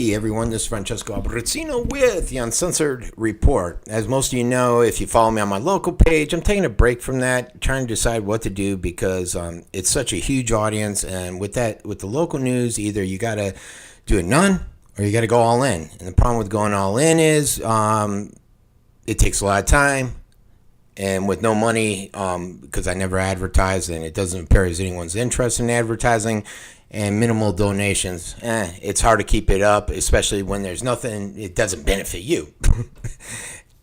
Hey everyone, this is Francesco Abbruzzino with the Uncensored Report. As most of you know, if you follow me on my local page, I'm taking a break from that, trying to decide what to do because it's such a huge audience. And with the local news, either you got to do it none or you got to go all in. And the problem with going all in is it takes a lot of time. And with no money, because I never advertise and it doesn't appear as anyone's interested in advertising, and minimal donations, it's hard to keep it up, especially when there's nothing, it doesn't benefit you.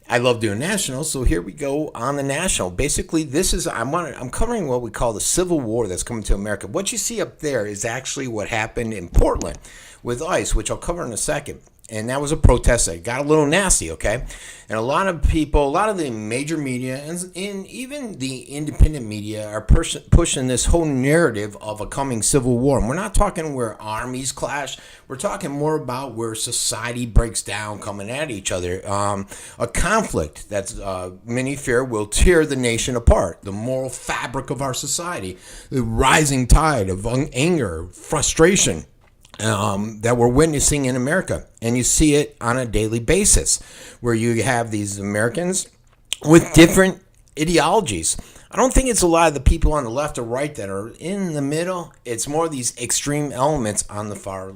I love doing national, so here we go on the national. Basically, I'm covering what we call the Civil War that's coming to America. What you see up there is actually what happened in Portland with ICE, which I'll cover in a second. And that was a protest that got a little nasty, okay? And a lot of people, a lot of the major media, and even the independent media are pushing this whole narrative of a coming civil war. And we're not talking where armies clash. We're talking more about where society breaks down, coming at each other. A conflict that many fear will tear the nation apart, the moral fabric of our society, the rising tide of anger, frustration, that we're witnessing in America. And you see it on a daily basis where you have these Americans with different ideologies. I don't think it's a lot of the people on the left or right that are in the middle. It's more these extreme elements on the far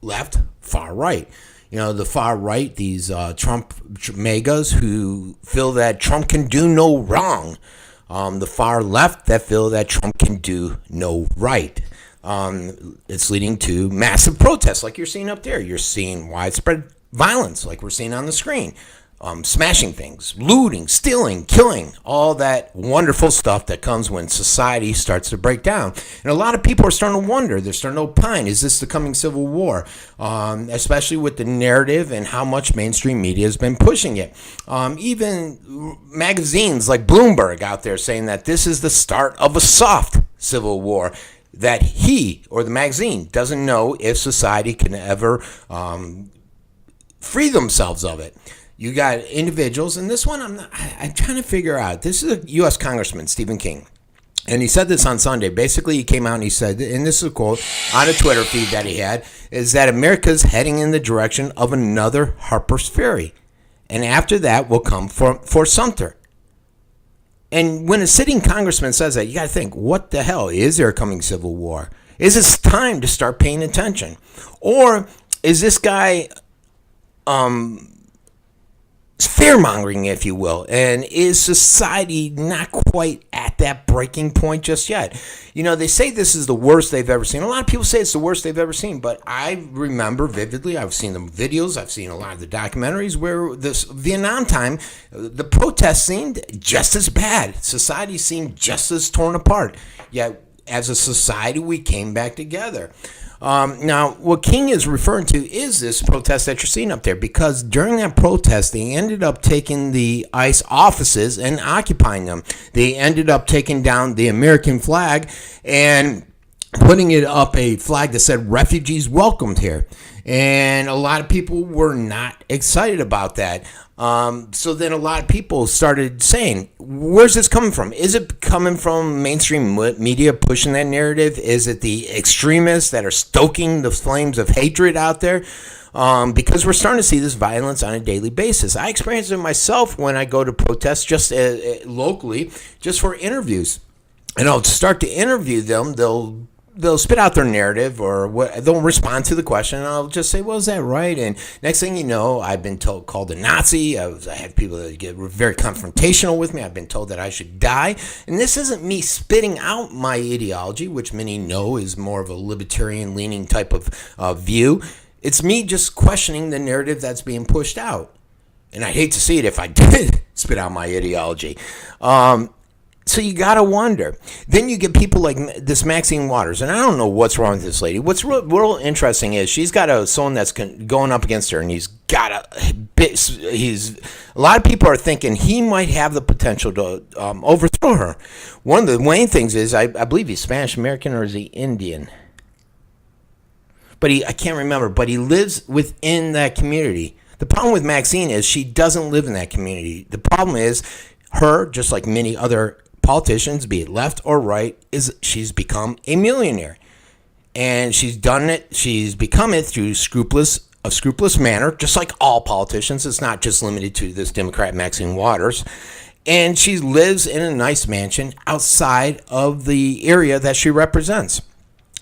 left, far right. You know, the far right, these Trump megas who feel that Trump can do no wrong. The far left that feel that Trump can do no right. It's leading to massive protests like you're seeing up there. You're seeing widespread violence like we're seeing on the screen. Smashing things, looting, stealing, killing, all that wonderful stuff that comes when society starts to break down. And a lot of people are starting to wonder, they're starting to opine, is this the coming civil war? Especially with the narrative and how much mainstream media has been pushing it. Even magazines like Bloomberg out there saying that this is the start of a soft civil war, that he or the magazine doesn't know if society can ever free themselves of it. You got individuals, and this one I'm trying to figure out. This is a U.S. Congressman, Stephen King, and he said this on Sunday. Basically, he came out and he said, and this is a quote on a Twitter feed that he had, is that America's heading in the direction of another Harper's Ferry, and after that will come for Sumter. And when a sitting congressman says that, you got to think, what the hell? Is there a coming civil war? Is it time to start paying attention? Or is this guy fear-mongering, if you will? And is society not quite at that breaking point just yet? You know, they say this is the worst they've ever seen. A lot of people say it's the worst they've ever seen, but I remember vividly, I've seen the videos, I've seen a lot of the documentaries where this Vietnam time, the protests seemed just as bad. Society seemed just as torn apart. Yet, as a society, we came back together. Now, what King is referring to is this protest that you're seeing up there, because during that protest, they ended up taking the ICE offices and occupying them. They ended up taking down the American flag and putting it up a flag that said refugees welcomed here. And a lot of people were not excited about that. So then a lot of people started saying, where's this coming from? Is it coming from mainstream media pushing that narrative? Is it the extremists that are stoking the flames of hatred out there? Because we're starting to see this violence on a daily basis. I experience it myself when I go to protests just locally, just for interviews. And I'll start to interview them. They'll spit out their narrative, or they'll respond to the question, and I'll just say, well, is that right? And next thing you know, I've been called a Nazi. I have people that get very confrontational with me. I've been told that I should die. And this isn't me spitting out my ideology, which many know is more of a libertarian-leaning type of view. It's me just questioning the narrative that's being pushed out. And I'd hate to see it if I did spit out my ideology. So you got to wonder. Then you get people like this Maxine Waters, and I don't know what's wrong with this lady. What's real interesting is she's got a son that's going up against her, and he's got a lot of people are thinking he might have the potential to overthrow her. One of the main things is I believe he's Spanish American, or is he Indian? But I can't remember. But he lives within that community. The problem with Maxine is she doesn't live in that community. The problem is her, just like many other politicians, be it left or right, is she's become a millionaire. And she's done it, she's become it through scrupulous a scrupulous manner, just like all politicians. It's not just limited to this Democrat Maxine Waters. And she lives in a nice mansion outside of the area that she represents.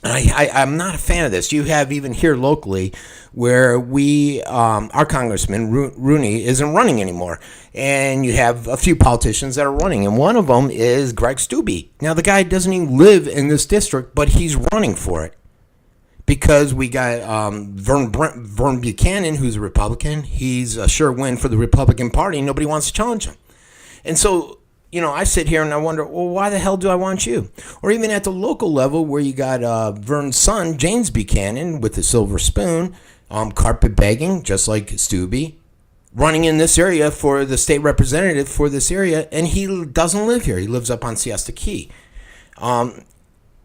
And I'm not a fan of this. You have even here locally where our Congressman Rooney isn't running anymore. And you have a few politicians that are running. And one of them is Greg Steube. Now, the guy doesn't even live in this district, but he's running for it. Because we got Vern Buchanan, who's a Republican. He's a sure win for the Republican Party. Nobody wants to challenge him. And so, I sit here and I wonder, well, why the hell do I want you? Or even at the local level where you got Vern's son, James Buchanan, with the silver spoon, carpet begging, just like Steube, running in this area for the state representative for this area. And he doesn't live here. He lives up on Siesta Key,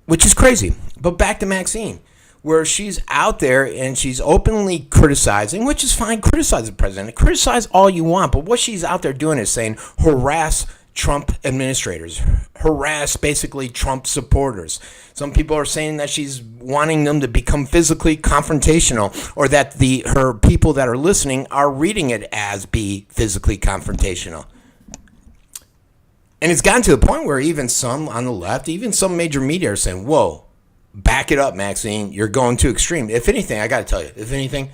which is crazy. But back to Maxine, where she's out there and she's openly criticizing, which is fine, criticize the president, criticize all you want, but what she's out there doing is saying harass Trump administrators, harass basically Trump supporters. Some people are saying that she's wanting them to become physically confrontational, or that her people that are listening are reading it as be physically confrontational. And it's gotten to the point where even some on the left, even some major media are saying, whoa, back it up, Maxine. You're going too extreme. If anything, I got to tell you,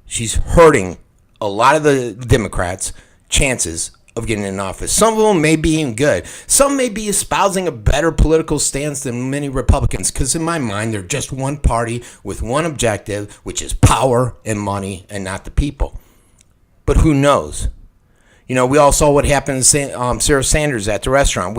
she's hurting a lot of the Democrats' chances of getting in office. Some of them may be even good. Some may be espousing a better political stance than many Republicans, because in my mind, they're just one party with one objective, which is power and money and not the people. But who knows? We all saw what happened to Sarah Sanders at the restaurant.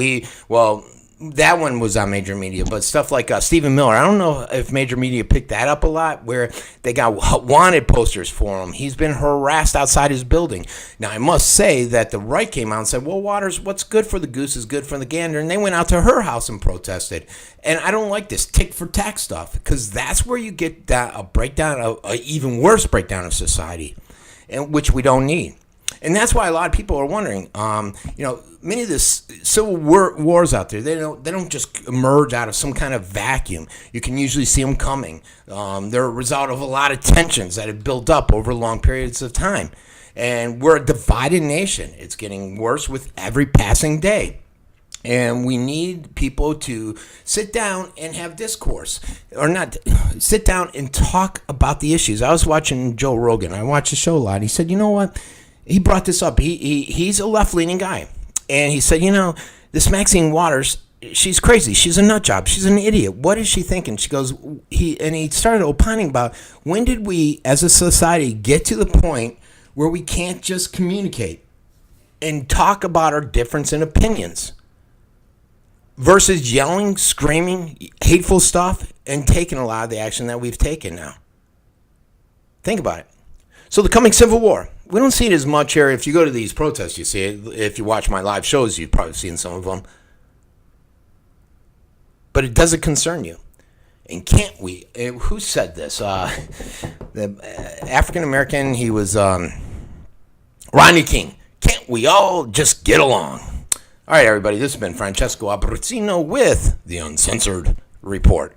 That one was on major media, but stuff like Stephen Miller, I don't know if major media picked that up a lot, where they got wanted posters for him. He's been harassed outside his building. Now, I must say that the right came out and said, well, Waters, what's good for the goose is good for the gander, and they went out to her house and protested. And I don't like this tick for tack stuff, because that's where you get a breakdown, an even worse breakdown of society, and which we don't need. And that's why a lot of people are wondering, many of the civil wars out there, they don't just emerge out of some kind of vacuum. You can usually see them coming. They're a result of a lot of tensions that have built up over long periods of time. And we're a divided nation. It's getting worse with every passing day. And we need people to sit down and have discourse, or not sit down and talk about the issues. I was watching Joe Rogan. I watch the show a lot. He said, you know what? He brought this up. He's a left-leaning guy. And he said, this Maxine Waters, she's crazy. She's a nut job. She's an idiot. What is she thinking? She goes, he started opining about, when did we as a society get to the point where we can't just communicate and talk about our difference in opinions versus yelling, screaming, hateful stuff, and taking a lot of the action that we've taken now? Think about it. So the coming Civil War. We don't see it as much here. If you go to these protests, you see it. If you watch my live shows, you've probably seen some of them. But it doesn't concern you. And can't we? Who said this? The African-American, he was Rodney King. Can't we all just get along? All right, everybody. This has been Francesco Abbruzzino with the Uncensored Report.